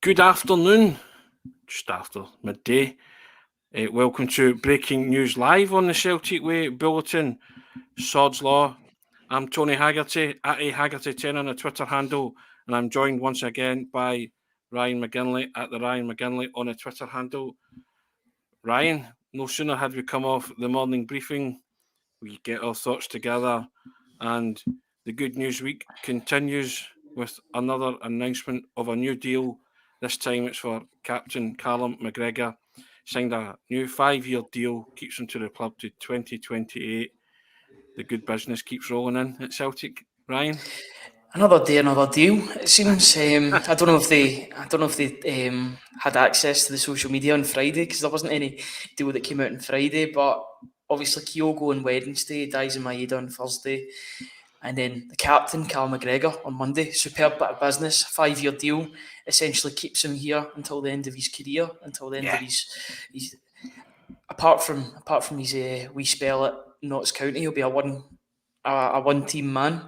Good afternoon, just after midday. Welcome to Breaking News Live on the Celtic Way Bulletin. Sod's Law. I'm Tony Haggerty, at Haggerty10 on the Twitter handle, and I'm joined once again by Ryan McGinlay, at the Ryan McGinlay on the Twitter handle. Ryan, no sooner had we come off the morning briefing, we get our thoughts together, and the Good News Week continues with another announcement of a new deal. This time it's for Captain Callum McGregor. Signed a new 5-year deal, keeps him to the club to 2028. The good business keeps rolling in at Celtic. Ryan? Another day, another deal. It seems. I don't know if they had access to the social media on Friday because there wasn't any deal that came out on Friday. But obviously, Kyogo on Wednesday, Daizen Maeda on Thursday, and then the captain Callum McGregor on Monday. Superb bit of business. 5-year deal essentially keeps him here until the end of his career, until the end of his. Apart from his wee spell at Notts County, he'll be a one team man,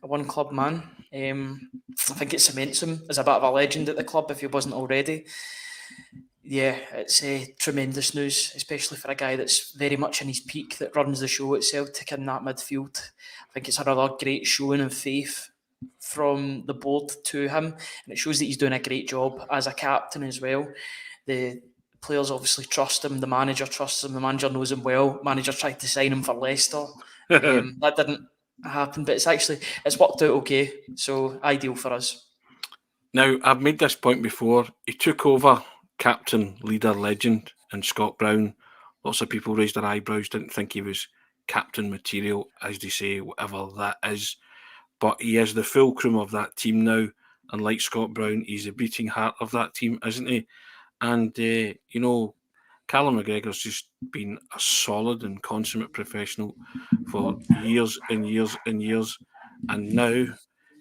a one club man. I think it cements him as a bit of a legend at the club if he wasn't already. Yeah, it's tremendous news, especially for a guy that's very much in his peak, that runs the show at Celtic in that midfield. I think it's another great showing of faith from the board to him, and it shows that he's doing a great job as a captain as well. The players obviously trust him, the manager trusts him, the manager knows him well. Manager tried to sign him for Leicester. That didn't happen, but it's worked out okay, so ideal for us. Now, I've made this point before. He took over captain, leader, legend in Scott Brown. Lots of people raised their eyebrows, didn't think he was captain material, as they say, whatever that is. But he is the fulcrum of that team now. And like Scott Brown, he's the beating heart of that team, isn't he? And, Callum McGregor's just been a solid and consummate professional for years and years and years. And now,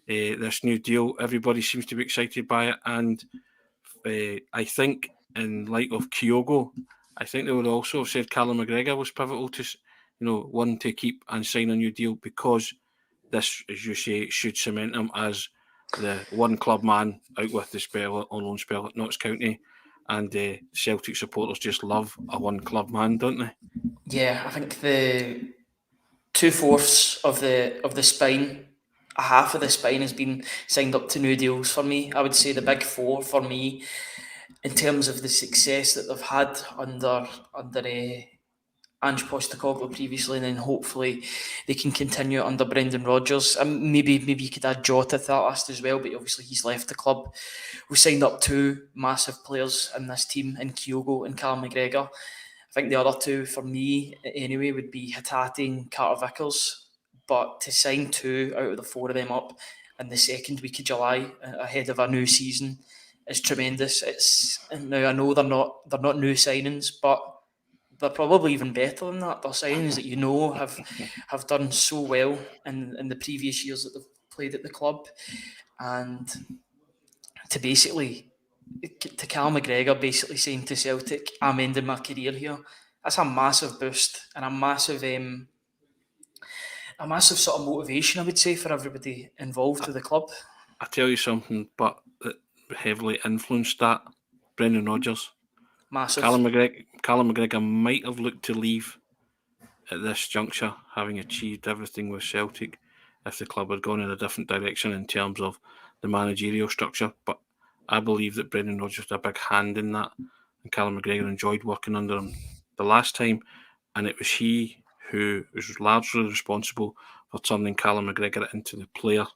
this new deal, everybody seems to be excited by it. And I think, in light of Kyogo, I think they would also have said Callum McGregor was pivotal to, one to keep and sign a new deal, because this, as you say, should cement him as the one club man out with the spell on loan spell at Notts County. And Celtic supporters just love a one club man, don't they? Yeah, I think the 2/4 of the spine, a half of the spine has been signed up to new deals for me. I would say the big four for me, in terms of the success that they've had under Ange Postecoglou previously, and then hopefully they can continue it under Brendan Rodgers. Maybe you could add Jota to that list as well, but obviously he's left the club. We signed up two massive players in this team, in Kyogo and Callum McGregor. I think the other two for me anyway would be Hatate and Carter Vickers. But to sign two out of the four of them up in the second week of July ahead of a new season is tremendous. Now I know they're not new signings, but they're probably even better than that. They're signings that have done so well in the previous years that they've played at the club. And to Callum McGregor basically saying to Celtic, I'm ending my career here, that's a massive boost and a massive sort of motivation, I would say, for everybody involved with the club. I tell you something, but that heavily influenced that, Brendan Rodgers. Massive. Callum McGregor might have looked to leave at this juncture, having achieved everything with Celtic, if the club had gone in a different direction in terms of the managerial structure. But I believe that Brendan Rodgers had a big hand in that, and Callum McGregor enjoyed working under him the last time, and it was he who was largely responsible for turning Callum McGregor into the player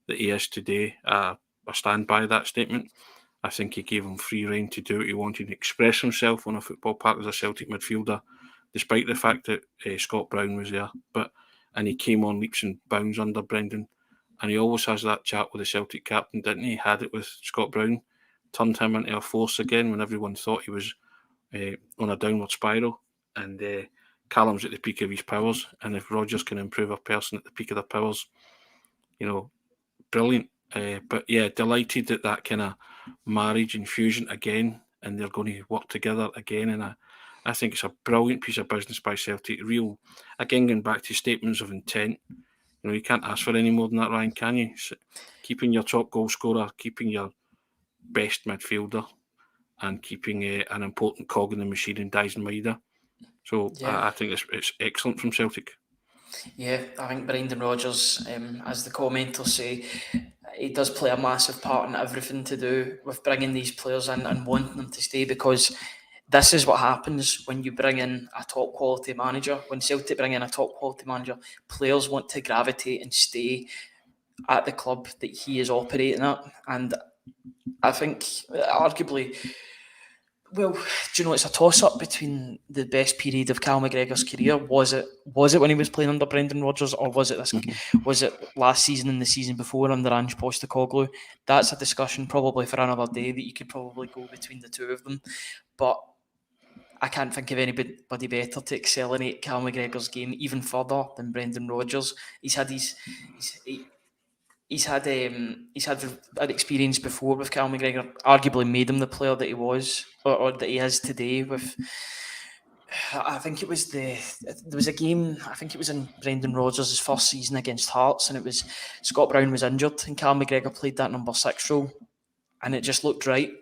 that he is today. I stand by that statement. I think he gave him free rein to do what he wanted, to express himself on a football park as a Celtic midfielder, despite the fact that Scott Brown was there. And he came on leaps and bounds under Brendan. And he always has that chat with the Celtic captain, didn't he? Had it with Scott Brown, turned him into a force again when everyone thought he was on a downward spiral. And Callum's at the peak of his powers. And if Rodgers can improve a person at the peak of their powers, brilliant. But yeah, delighted that kind of marriage and fusion again, and they're going to work together again. And I think it's a brilliant piece of business by Celtic. Again, going back to statements of intent, you can't ask for any more than that, Ryan, can you? So keeping your top goal scorer, keeping your best midfielder and keeping an important cog in the machine in Dyson Maeda. So I think it's excellent from Celtic. Yeah, I think Brendan Rodgers, as the commenters say, he does play a massive part in everything to do with bringing these players in and wanting them to stay, because this is what happens when you bring in a top quality manager. When Celtic bring in a top quality manager, players want to gravitate and stay at the club that he is operating at. And I think arguably, well, do you know, it's a toss-up between the best period of Callum McGregor's career. Was it when he was playing under Brendan Rodgers, or was it last season and the season before under Ange Postecoglou? That's a discussion probably for another day, that you could probably go between the two of them. But I can't think of anybody better to accelerate Callum McGregor's game even further than Brendan Rodgers. He's had an experience before with Callum McGregor, arguably made him the player that he was, or that he is today. With, I think there was a game, I think it was in Brendan Rodgers' first season against Hearts, and it was Scott Brown was injured and Callum McGregor played that number 6 role, and it just looked right.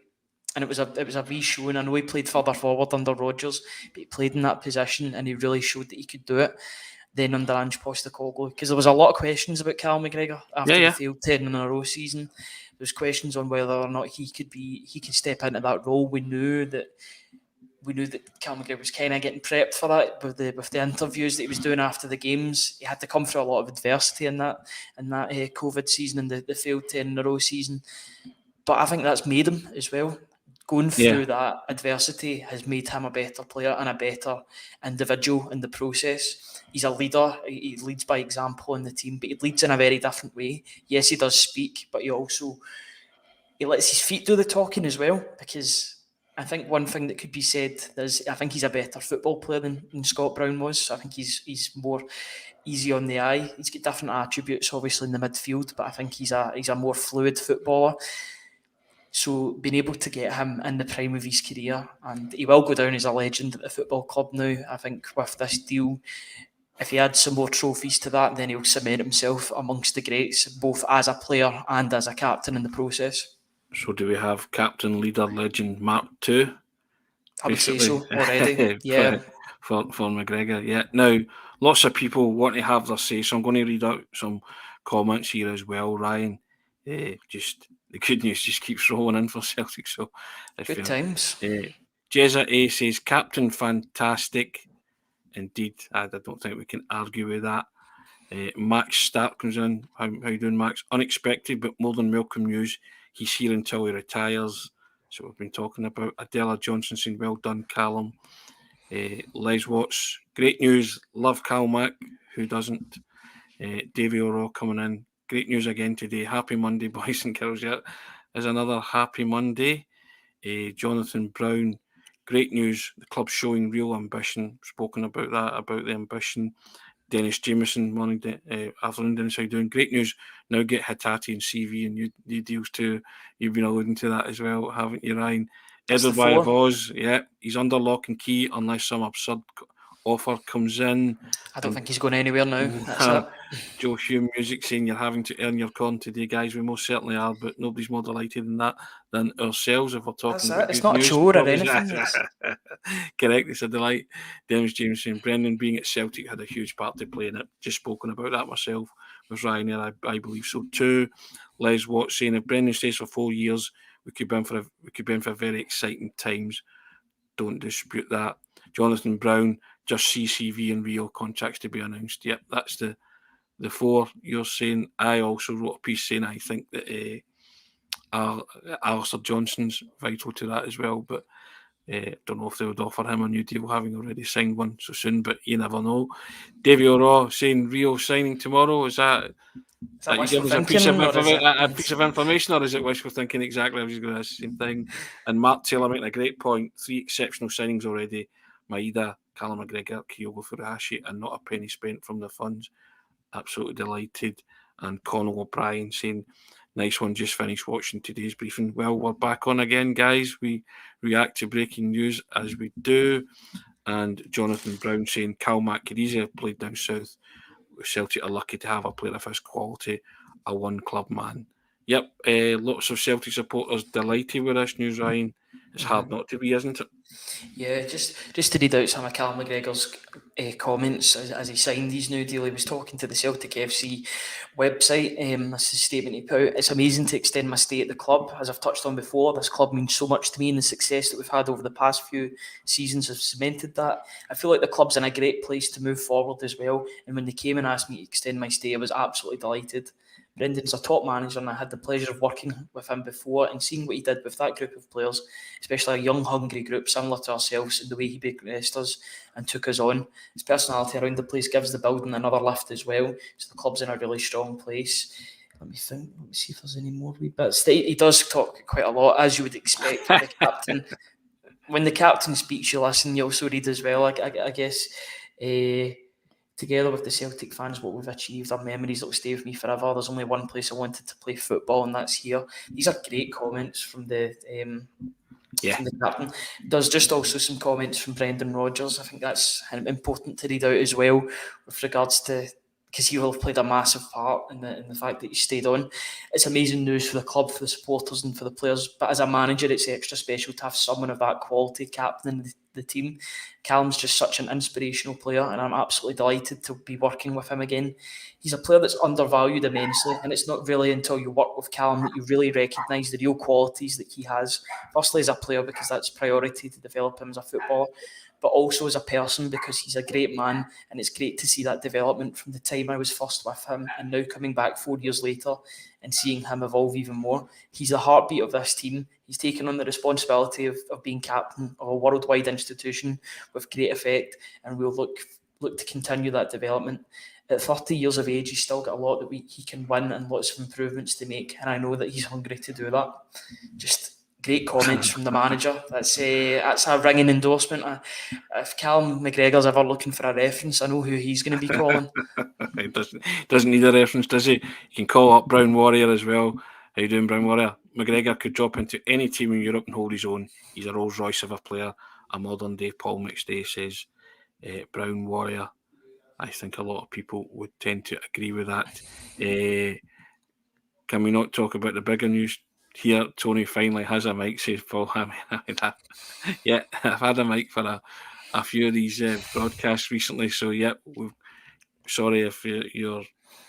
And it was a wee show, and I know he played further forward under Rodgers, but he played in that position and he really showed that he could do it. Then under Ange Postecoglou, because there was a lot of questions about Callum McGregor after the failed 10 in a row season. There was questions on whether or not he could step into that role. We knew that Callum McGregor was kind of getting prepped for that with the interviews that he was doing after the games. He had to come through a lot of adversity in that COVID season and the failed 10 in a row season. But I think that's made him as well. Going through that adversity has made him a better player and a better individual in the process. He's a leader. He leads by example in the team, but he leads in a very different way. Yes, he does speak, but he lets his feet do the talking as well, because I think one thing that could be said is I think he's a better football player than Scott Brown was. I think he's more easy on the eye. He's got different attributes, obviously, in the midfield, but I think he's a more fluid footballer. So being able to get him in the prime of his career, and he will go down as a legend at the football club now, I think, with this deal. If he adds some more trophies to that, then he'll cement himself amongst the greats, both as a player and as a captain in the process. So do we have captain, leader, legend, Mark II? I would say so already, yeah. For McGregor, yeah. Now, lots of people want to have their say, so I'm going to read out some comments here as well, Ryan. Just the good news just keeps rolling in for Celtic. So good times. Jezza A says, captain, fantastic. Indeed, I don't think we can argue with that. Max Stark comes in. How you doing, Max? Unexpected, but more than welcome news. He's here until he retires. So we've been talking about. Adela Johnson saying, well done, Callum. Les Watts, great news. Love Cal Mac. Who doesn't? Davey O'Rourke coming in. Great news again today. Happy Monday, boys and girls. Yeah, is another happy Monday. Jonathan Brown, great news. The club's showing real ambition. Spoken about that, about the ambition. Dennis Jameson, morning, afternoon, Dennis, how you doing? Great news. Now get Haggerty and CV and new deals too. You've been alluding to that as well, haven't you, Ryan? Edward Wyatt Voss, yeah, he's under lock and key unless some absurd offer comes in. I don't think he's going anywhere now. That's it. Joe Hume Music saying you're having to earn your corn today, guys. We most certainly are, but nobody's more delighted than ourselves if we're talking about it's not a chore or anything. Correct, it's a delight. Dennis James saying Brendan being at Celtic had a huge part to play in it. Just spoken about that myself with Ryan here. I believe so too. Les Watts saying if Brendan stays for 4 years, we could be in for very exciting times. Don't dispute that. Jonathan Brown, just CCV and Rio contracts to be announced. Yep, that's the 4 you're saying. I also wrote a piece saying I think that Alistair Johnson's vital to that as well, but don't know if they would offer him a new deal, having already signed one so soon, but you never know. Davey O'Rourke saying Rio signing tomorrow. Is that you give us a piece of information, or is it wishful thinking? Exactly, I was going to ask the same thing. And Mark Taylor making a great point. 3 exceptional signings already. Maeda, Callum McGregor, Kyogo Furuhashi, and not a penny spent from the funds. Absolutely delighted. And Conal O'Brien saying, nice one, just finished watching today's briefing. Well, we're back on again, guys. We react to breaking news as we do. And Jonathan Brown saying, Cal Mac could easily have played down south. Celtic are lucky to have a player of his quality, a one-club man. Yep, lots of Celtic supporters delighted with this news, Ryan. It's hard not to be, isn't it? Yeah, just to read out some of Callum McGregor's comments as he signed his new deal. He was talking to the Celtic FC website. This is a statement he put out. It's amazing to extend my stay at the club. As I've touched on before, this club means so much to me, and the success that we've had over the past few seasons has cemented that. I feel like the club's in a great place to move forward as well. And when they came and asked me to extend my stay, I was absolutely delighted. Brendan's a top manager, and I had the pleasure of working with him before and seeing what he did with that group of players, especially a young, hungry group similar to ourselves, and the way he progressed us and took us on. His personality around the place gives the building another lift as well, so the club's in a really strong place. Let me think. Let me see if there's any more wee bits. He does talk quite a lot, as you would expect from the captain. When the captain speaks, you listen. You also read as well. I guess. Together with the Celtic fans, what we've achieved are memories that will stay with me forever. There's only one place I wanted to play football, and that's here. These are great comments from the captain. There's just also some comments from Brendan Rodgers. I think that's important to read out as well, with regards to, because he will have played a massive part in the fact that he stayed on. It's amazing news for the club, for the supporters and for the players, but as a manager it's extra special to have someone of that quality captaining the team. Callum's just such an inspirational player, and I'm absolutely delighted to be working with him again. He's a player that's undervalued immensely, and it's not really until you work with Callum that you really recognise the real qualities that he has. Firstly, as a player, because that's priority to develop him as a footballer, but also as a person, because he's a great man, and it's great to see that development from the time I was first with him and now coming back 4 years later and seeing him evolve even more. He's the heartbeat of this team. He's taken on the responsibility of being captain of a worldwide institution with great effect, and we'll look to continue that development. At 30 years of age, he's still got a lot that he can win and lots of improvements to make, and I know that he's hungry to do that. Just great comments from the manager. That's a ringing endorsement. If Callum McGregor's ever looking for a reference, I know who he's going to be calling. He doesn't need a reference, does he? You can call up Brown Warrior as well. How you doing, Brown Warrior? McGregor could drop into any team in Europe and hold his own. He's a Rolls Royce of a player, a modern day Paul McStay, says Brown Warrior. I think a lot of people would tend to agree with that. Can we not talk about the bigger news here? Tony finally has a mic, says Paul. Yeah, I've had a mic for a few of these broadcasts recently, so yeah, sorry if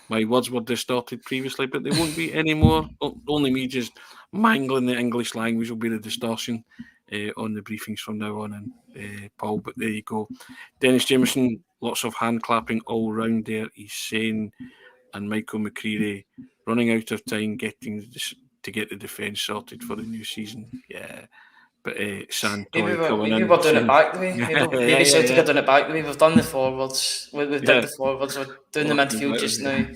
my words were distorted previously, but they won't be anymore. Only me just mangling the English language will be the distortion on the briefings from now on. And Paul, but there you go. Dennis Jameson, lots of hand clapping all round there. He's saying, and Michael McCreary running out of time getting to get the defence sorted for the new season. Yeah. But maybe we're doing it back the way. Maybe Celtic are doing it back the way. We've done the forwards. We've done the forwards. We're doing the midfield just now.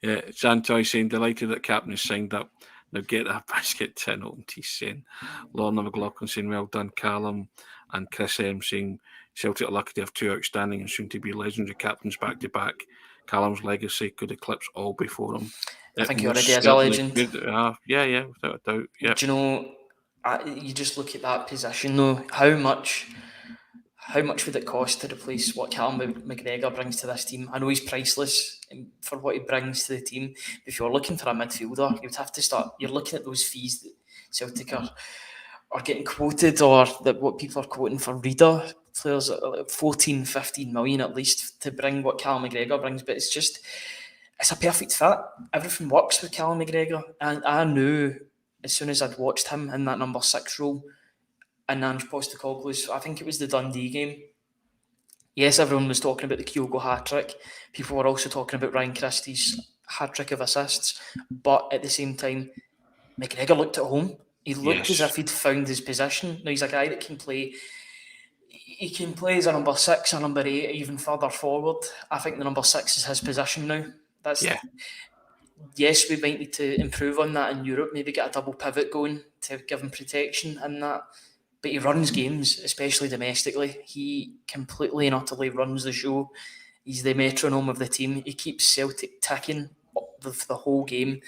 Yeah, Santoy saying delighted that captain has signed up. Now get that basket tin open. He's saying Lorna McLaughlin saying well done, Callum, and Chris M saying Celtic are lucky to have two outstanding and soon to be legendary captains back to back. Callum's legacy could eclipse all before him. I think he already is a legend. Yeah, without a doubt. Yeah. Do you know? You just look at that position though. How much would it cost to replace what Callum McGregor brings to this team? I know he's priceless for what he brings to the team. But if you're looking for a midfielder, you'd have to start. You're looking at those fees that Celtic are getting quoted, or that what people are quoting for Reader players at 14, 15 million at least to bring what Callum McGregor brings. But it's a perfect fit. Everything works with Callum McGregor, and I knew as soon as I'd watched him in that number 6 role in Ange Postecoglou's, I think it was the Dundee game. Yes, everyone was talking about the Kyogo hat-trick. People were also talking about Ryan Christie's hat-trick of assists. But at the same time, McGregor looked at home. He looked as if he'd found his position. Now, he's a guy that can play. He can play as a number 6, a number 8, even further forward. I think the number 6 is his position now. Yes, we might need to improve on that in Europe, maybe get a double pivot going to give him protection in that. But he runs games, especially domestically. He completely and utterly runs the show. He's the metronome of the team. He keeps Celtic ticking for the whole game.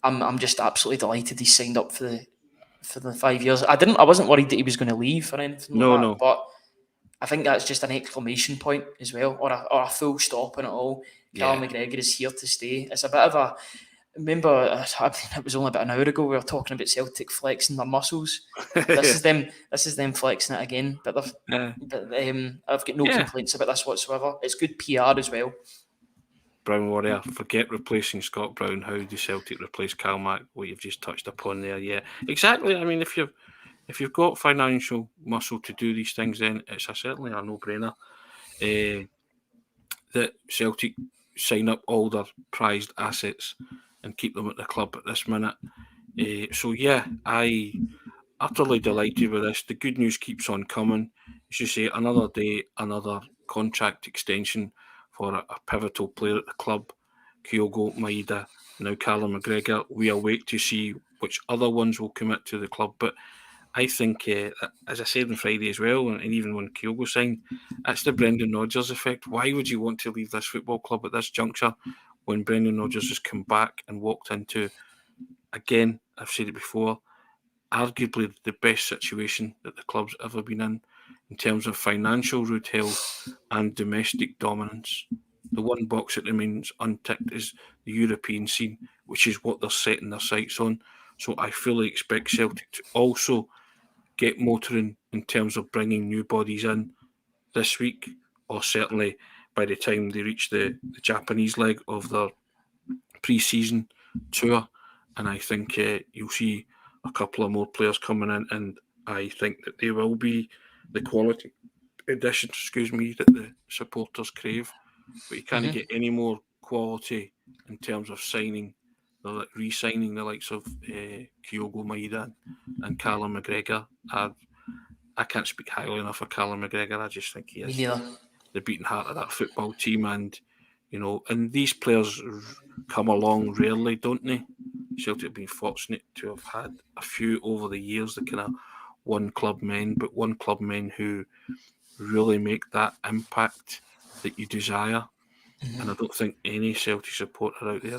I'm just absolutely delighted he signed up for the 5 years. I wasn't worried that he was going to leave or anything like that. No. But I think that's just an exclamation point as well, or a full stop on it all. Callum McGregor is here to stay. It's a bit of remember, it was only about an hour ago, we were talking about Celtic flexing their muscles. This is them. This is them flexing it again. But I've got no complaints about this whatsoever. It's good PR as well. Brown Warrior, forget replacing Scott Brown. How do Celtic replace Cal Mac? What you've just touched upon there, yeah, exactly. I mean, if you've got financial muscle to do these things, then it's certainly a no-brainer that Celtic sign up all their prized assets and keep them at the club at this minute. So yeah, I utterly delighted with this. The good news keeps on coming. As you say, another day, another contract extension for a pivotal player at the club, Kyogo Maeda, now Callum McGregor. We await to see which other ones will commit to the club. But I think, as I said on Friday as well, and even when Kyogo signed, it's the Brendan Rodgers effect. Why would you want to leave this football club at this juncture when Brendan Rodgers has come back and walked into, again, I've said it before, arguably the best situation that the club's ever been in terms of financial root health and domestic dominance. The one box that remains unticked is the European scene, which is what they're setting their sights on. So I fully expect Celtic to also get motoring in terms of bringing new bodies in this week, or certainly by the time they reach the Japanese leg of their pre-season tour. And I think you'll see a couple of more players coming in, and I think that they will be the quality additions, that the supporters crave. But you can't get any more quality in terms of re-signing the likes of Kyogo Maeda and Callum McGregor. I can't speak highly enough of Callum McGregor. I just think he is the beating heart of that football team, and and these players come along rarely, don't they? Celtic have been fortunate to have had a few over the years, the kind of one club men who really make that impact that you desire. And I don't think any Celtic supporter out there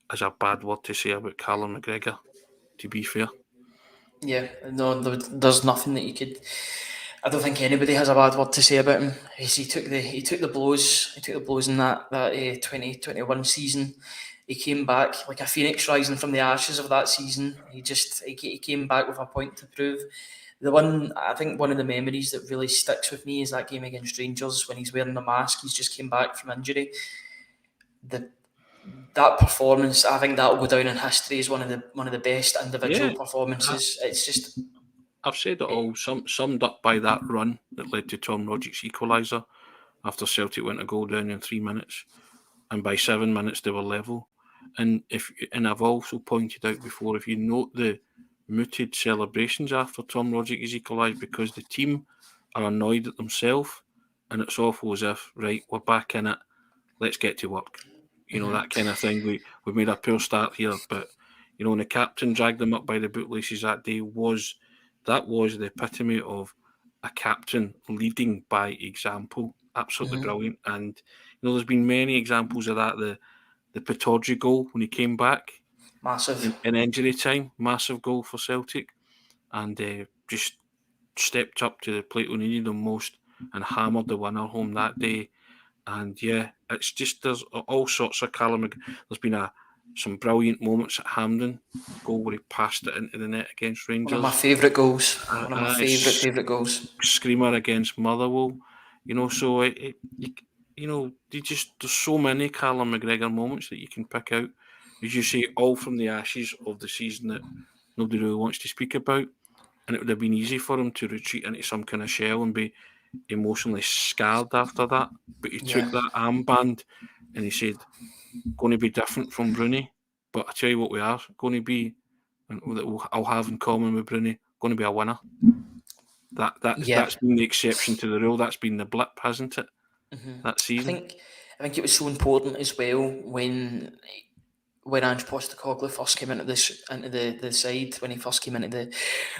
has a bad word to say about Callum McGregor, to be fair. Yeah, no, there's nothing that you could. I don't think anybody has a bad word to say about him. He took the blows. He took the blows in that 2021 season. He came back like a phoenix rising from the ashes of that season. He came back with a point to prove. One of the memories that really sticks with me is that game against Rangers when he's wearing the mask. He's just came back from injury. That performance, I think that will go down in history as one of the best individual performances. It's just, I've said it all, summed up by that run that led to Tom Rodgick's equaliser after Celtic went a goal down in 3 minutes, and by 7 minutes they were level. And I've also pointed out before, if you note the muted celebrations after Tom Rodgick is equalised, because the team are annoyed at themselves, and it's awful as if, right, we're back in it, let's get to work. That kind of thing. We've made a poor start here, but when the captain dragged them up by the bootlaces that day, that was the epitome of a captain leading by example. Absolutely brilliant. And there's been many examples of that. The Pittodrie goal when he came back, massive in injury time, massive goal for Celtic, and just stepped up to the plate when he needed them most and hammered the winner home that day. And yeah, it's just, there's all sorts of Callum. There's been some brilliant moments at Hampden, goal where he passed it into the net against Rangers. One of my favourite goals. One of my favourite goals. Screamer against Motherwell. So there's so many Callum McGregor moments that you can pick out, as you say, all from the ashes of the season that nobody really wants to speak about. And it would have been easy for him to retreat into some kind of shell and be emotionally scarred after that. But he took that armband and he said, going to be different from Bruni, but I tell you what we are going to be, and that I'll have in common with Bruni, going to be a winner. That's been the exception to the rule. That's been the blip, hasn't it? That season. I think it was so important as well when Ange Postecoglou first came into the side, when he first came into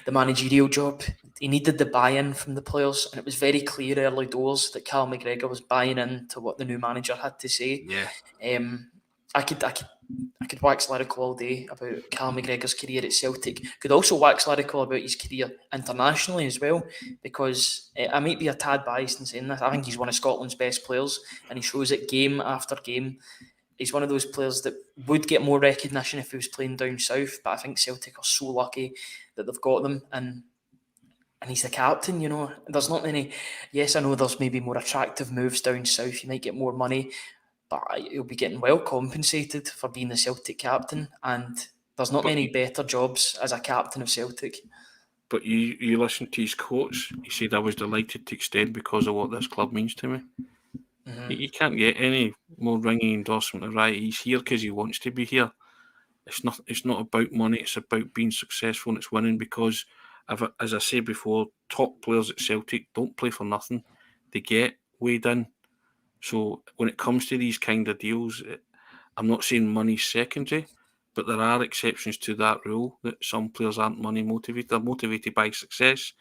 the managerial job. He needed the buy-in from the players, and it was very clear early doors that Callum McGregor was buying into what the new manager had to say. Yeah. I could wax lyrical all day about Callum McGregor's career at Celtic. Could also wax lyrical about his career internationally as well, because I might be a tad biased in saying this. I think he's one of Scotland's best players, and he shows it game after game. he's one of those players that would get more recognition if he was playing down south, but I think Celtic are so lucky that they've got them, and he's the captain, you know. There's not many. Yes, I know there's maybe more attractive moves down south. You might get more money, but he'll be getting well compensated for being the Celtic captain. And there's not But many better jobs as a captain of Celtic. But you listen to his quotes. He said, "I was delighted to extend because of what this club means to me." You can't get any more ringing endorsement of right. He's here because he wants to be here. It's not. It's not about money. It's about being successful and it's winning. Because, as I said before, top players at Celtic don't play for nothing. They get weighed in. So when it comes to these kind of deals, I'm not saying money's secondary, but there are exceptions to that rule that some players aren't money motivated. They're motivated by success,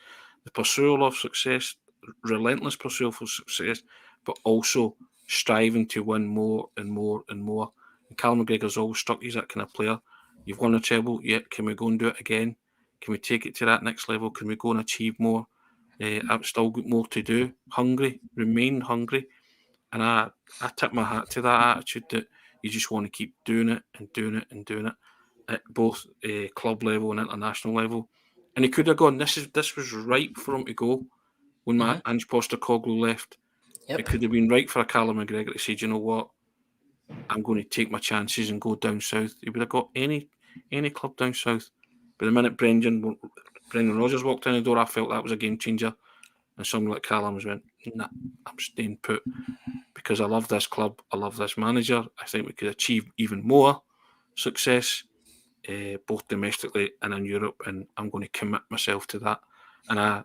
the pursuit of success, relentless pursuit of success, but also striving to win more and more and more. And Callum McGregor's always struck you as that kind of player. You've won a treble, yeah, can we go and do it again? Can we take it to that next level? Can we go and achieve more? I've still got more to do. Hungry, remain hungry. And I tip my hat to that attitude that you just want to keep doing it and doing it and doing it at both club level and international level. And he could have gone. This was right for him to go when Ange Postecoglou left. Yep. It could have been right for a Callum McGregor to say, "Do you know what? I'm going to take my chances and go down south." He would have got any club down south. But the minute Brendan Rodgers walked in the door, I felt that was a game changer. And someone like Callum went, "Nah, I'm staying put because I love this club. I love this manager. I think we could achieve even more success, both domestically and in Europe. And I'm going to commit myself to that." And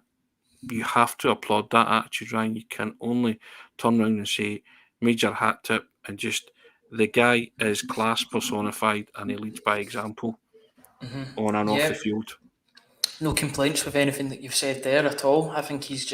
you have to applaud that attitude, Ryan. You can only turn around and say, major hat tip, and just the guy is class personified and he leads by example on and off the field. No complaints with anything that you've said there at all. I think he's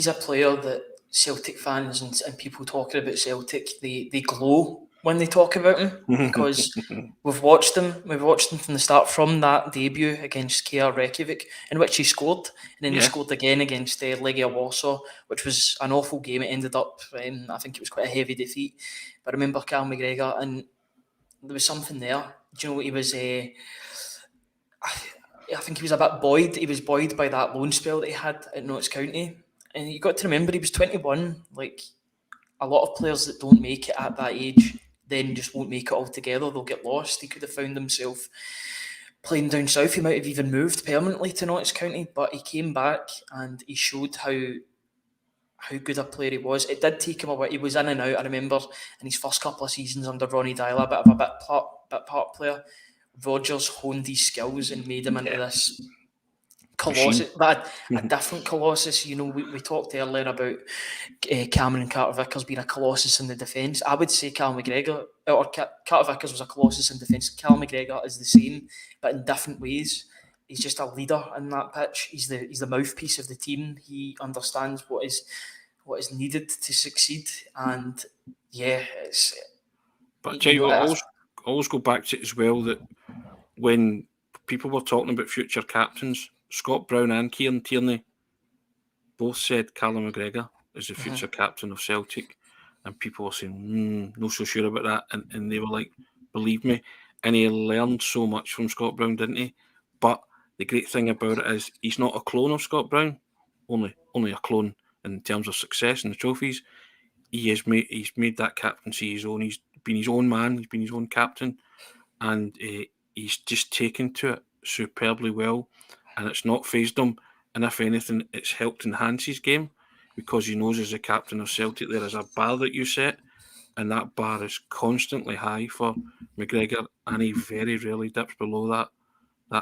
a player that Celtic fans and people talking about Celtic, they glow when they talk about him because we've watched him from the start, from that debut against KR Reykjavik, in which he scored, and then he scored again against Legia Warsaw, which was an awful game. It ended up, I think it was quite a heavy defeat. But I remember Callum McGregor, and there was something there. Do you know what he was? I think he was a bit buoyed. He was buoyed by that loan spell that he had at Notts County. And you got to remember he was 21. Like, a lot of players that don't make it at that age then just won't make it altogether. They'll get lost. He could have found himself playing down south. He might have even moved permanently to Notts County, but he came back and he showed how good a player he was. It did take him a while. He was in and out. I remember in his first couple of seasons under Ronnie Dyla, a bit of a part player. Rodgers honed his skills and made him into this Colossus, but a different Colossus. You know, we talked earlier about Cameron Carter-Vickers being a Colossus in the defence. I would say Callum McGregor, or Carter-Vickers was a Colossus in defence. Callum McGregor is the same, but in different ways. He's just a leader in that pitch. He's the mouthpiece of the team. He understands what is needed to succeed, and it's. But I always go back to it as well that when people were talking about future captains, Scott Brown and Kieran Tierney both said Callum McGregor is the future captain of Celtic, and people were saying, not so sure about that, and they were like, believe me, and he learned so much from Scott Brown, didn't he? But the great thing about it is he's not a clone of Scott Brown, only a clone in terms of success and the trophies. He's made that captaincy his own. He's been his own man. He's been his own captain, and he's just taken to it superbly well, and it's not fazed him. And if anything, it's helped enhance his game because he knows as a captain of Celtic there is a bar that you set, and that bar is constantly high for McGregor, and he very rarely dips below that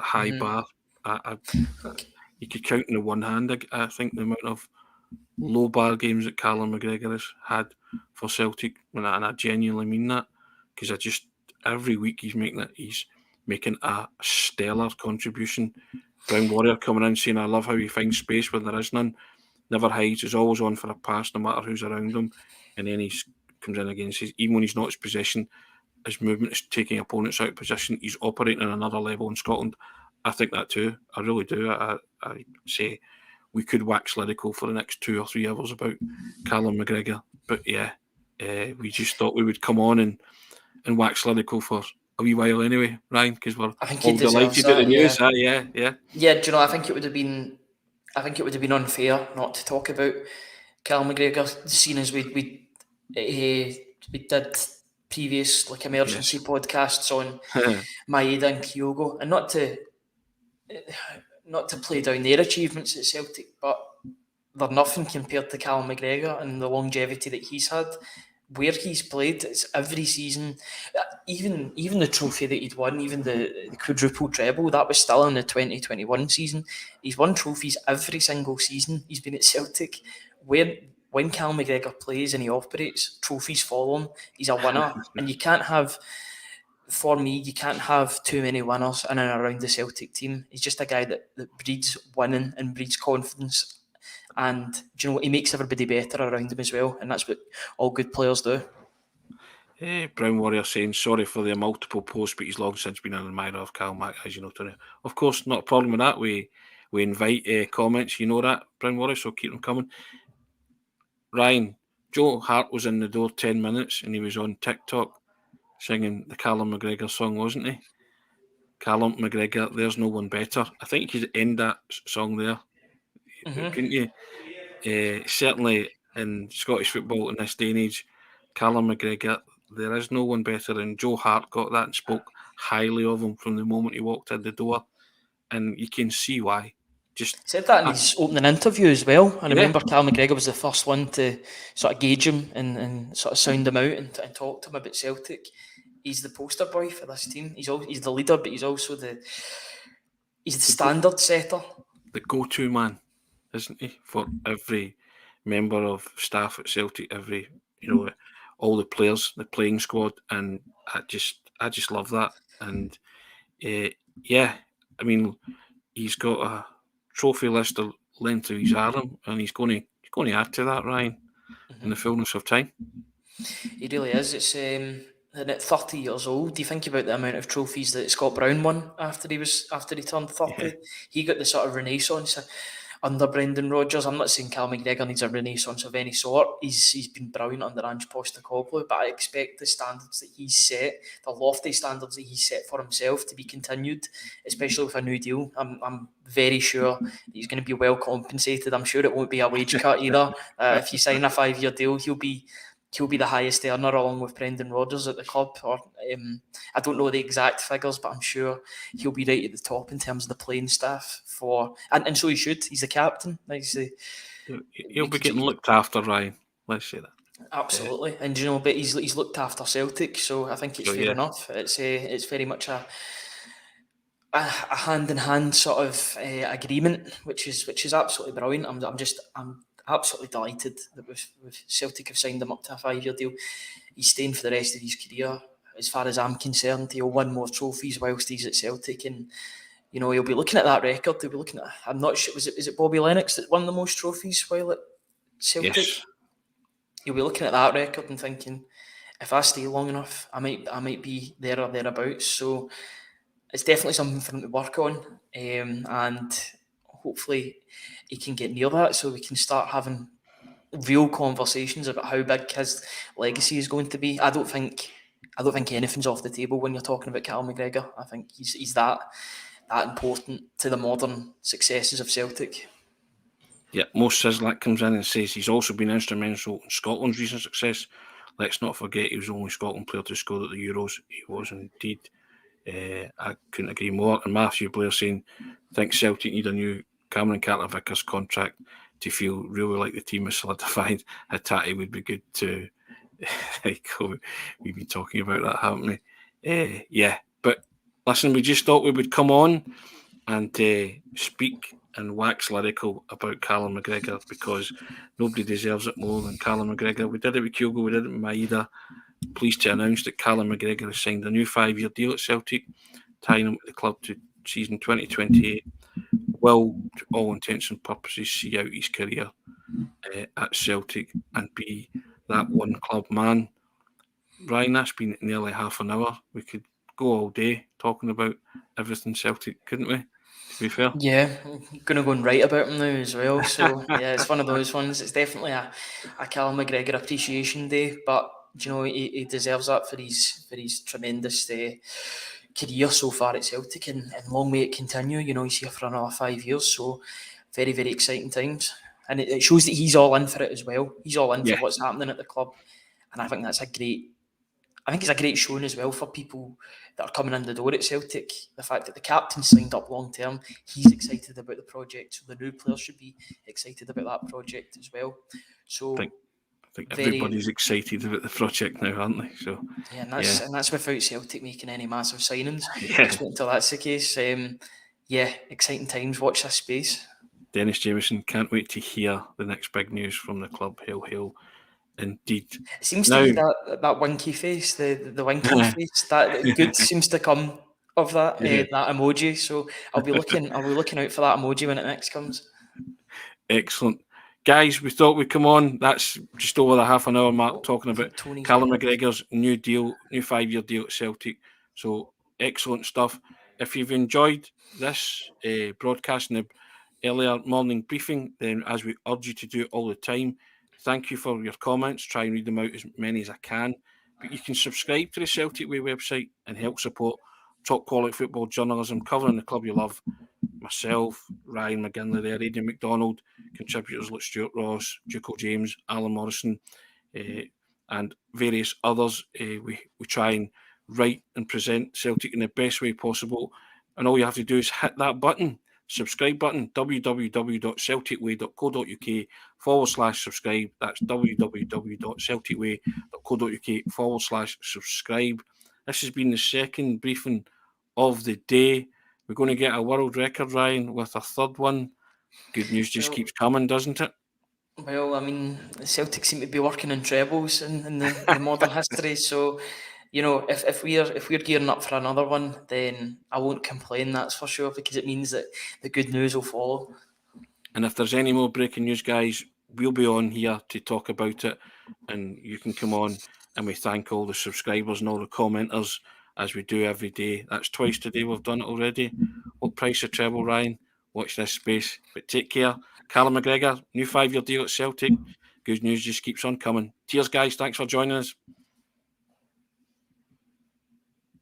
high bar. You could count in the one hand, I think, the amount of low bar games that Callum McGregor has had for Celtic, and I genuinely mean that, because every week he's making a stellar contribution. Brown Warrior coming in saying, I love how he finds space when there is none, never hides, is always on for a pass no matter who's around him, and then he comes in against even when he's not his possession, his movement is taking opponents out of position. He's operating on another level in Scotland. I think that too. I really do. I say we could wax lyrical for the next 2 or 3 hours about Callum McGregor, but yeah, we just thought we would come on and wax lyrical for a wee while anyway, Ryan, because we're I think he all deserves delighted at the that. news. Yeah, Yeah. yeah. Do you know? I think it would have been unfair not to talk about Callum McGregor, seeing as we did previous like emergency Yes. podcasts on Maeda and Kyogo, and not to play down their achievements at Celtic, but they're nothing compared to Callum McGregor and the longevity that he's had. Where he's played, it's every season. Even the trophy that he'd won, even the quadruple treble, that was still in the 2021 season. He's won trophies every single season he's been at Celtic. When Callum McGregor plays and he operates, trophies follow him. He's a winner, and you can't have. For me, you can't have too many winners in and around the Celtic team. He's just a guy that breeds winning and breeds confidence. And do you know what? He makes everybody better around him as well. And that's what all good players do. Brown Warrior saying sorry for the multiple posts, but he's long since been an admirer of Cal Mac, as you know, Tony. Of course, not a problem with that. We invite comments, you know that, Brown Warrior, so keep them coming. Ryan, Joe Hart was in the door 10 minutes and he was on TikTok singing the Callum McGregor song, wasn't he? Callum McGregor, there's no one better. I think you could end that song there, couldn't you? Certainly in Scottish football in this day and age, Callum McGregor, there is no one better. And Joe Hart got that and spoke highly of him from the moment he walked in the door. And you can see why. Just said that in his opening interview as well. I remember yeah. Callum McGregor was the first one to sort of gauge him and sort of sound him out and talk to him about Celtic. He's the poster boy for this team. He's the leader, but he's also the standard setter. The go-to man, isn't he, for every member of staff at Celtic, every all the players, the playing squad, and I just love that. And yeah, I mean, he's got a trophy list of length of his arm, and he's going to add to that, Ryan, in the fullness of time. He really is. It's and at 30 years old, do you think about the amount of trophies that Scott Brown won after he turned 30? Yeah. He got the sort of renaissance under Brendan Rodgers. I'm not saying Cal McGregor needs a renaissance of any sort. He's been brilliant under Ange Postecoglou, but I expect the standards that he's set, the lofty standards that he's set for himself, to be continued, especially with a new deal. I'm very sure he's going to be well compensated. I'm sure it won't be a wage cut either. If you sign a 5-year deal, he'll be the highest earner along with Brendan Rodgers at the club. Or I don't know the exact figures, but I'm sure he'll be right at the top in terms of the playing staff and so he should. He's the captain. He'll be getting looked after, Ryan. Let's say that. Absolutely, and but he's looked after Celtic, so I think it's fair enough. It's very much a hand in hand sort of agreement, which is absolutely brilliant. I'm absolutely delighted that with Celtic have signed him up to a 5-year deal. He's staying for the rest of his career. As far as I'm concerned, he'll win more trophies whilst he's at Celtic, and he'll be looking at that record. He'll be looking at. I'm not sure. Is it Bobby Lennox that won the most trophies while at Celtic? Yes. He'll be looking at that record and thinking, if I stay long enough, I might be there or thereabouts. So it's definitely something for him to work on, and hopefully he can get near that so we can start having real conversations about how big his legacy is going to be. I don't think anything's off the table when you're talking about Callum McGregor. I think he's that important to the modern successes of Celtic. Yeah, Mo Sislak comes in and says he's also been instrumental in Scotland's recent success. Let's not forget he was the only Scotland player to score at the Euros. He was indeed. I couldn't agree more. And Matthew Blair saying, I think Celtic need a new Cameron Carter-Vickers contract to feel really like the team is solidified. Hatate would be good to. We've been talking about that, haven't we? Yeah, but listen, we just thought we would come on and speak and wax lyrical about Callum McGregor, because nobody deserves it more than Callum McGregor. We did it with Kyogo, we did it with Maeda. Pleased to announce that Callum McGregor has signed a new 5-year deal at Celtic, tying him with the club to season 2028. Will, to all intents and purposes, see out his career at Celtic and be that one club man. Ryan, that's been nearly half an hour. We could go all day talking about everything Celtic, couldn't we? to be fair. Yeah, I'm going to go and write about him now as well. So, yeah, it's one of those ones. It's definitely a Callum McGregor Appreciation Day, but you know, he deserves that for his tremendous career so far at Celtic, and long may it continue. You know, he's here for another 5 years, so very, very exciting times. And it shows that he's all in for it as well. He's all in Yeah. for what's happening at the club. And I think it's a great showing as well for people that are coming in the door at Celtic. The fact that the captain signed up long term, he's excited about the project. So the new players should be excited about that project as well. So I think everybody's excited about the project now, aren't they? So yeah, and that's without Celtic making any massive signings. yeah. Just wait until that's the case. Yeah, exciting times. Watch this space. Dennis Jameson, can't wait to hear the next big news from the club. Hail, hail. Indeed. It seems Now, to be that winky face, the winking face. That good seems to come of that that emoji. So I'll be looking out for that emoji when it next comes. Excellent. Guys, we thought we'd come on. That's just over the half an hour mark talking about Tony's Callum back. McGregor's new 5-year deal at Celtic. So excellent stuff. If you've enjoyed this broadcast in the earlier morning briefing, then as we urge you to do it all the time, thank you for your comments. Try and read them out as many as I can. But you can subscribe to the Celtic Way website and help support top quality football journalism covering the club you love. Myself, Ryan McGinlay there, Aidan McDonald, contributors like Stuart Ross, Duco James, Alan Morrison, and various others. We try and write and present Celtic in the best way possible. And all you have to do is hit that button, subscribe button, www.celticway.co.uk/subscribe. That's www.celticway.co.uk/subscribe. This has been the second briefing of the day. We're going to get a world record, Ryan, with a third one. Good news just keeps coming, doesn't it? Well, I mean, Celtic seem to be working in trebles in the modern history. So, you know, if we're gearing up for another one, then I won't complain. That's for sure, because it means that the good news will follow. And if there's any more breaking news, guys, we'll be on here to talk about it, and you can come on. And we thank all the subscribers and all the commenters as we do every day. That's twice today we've done it already. What price of treble, Ryan? Watch this space. But take care. Callum McGregor, new 5-year deal at Celtic. Good news just keeps on coming. Cheers, guys. Thanks for joining us.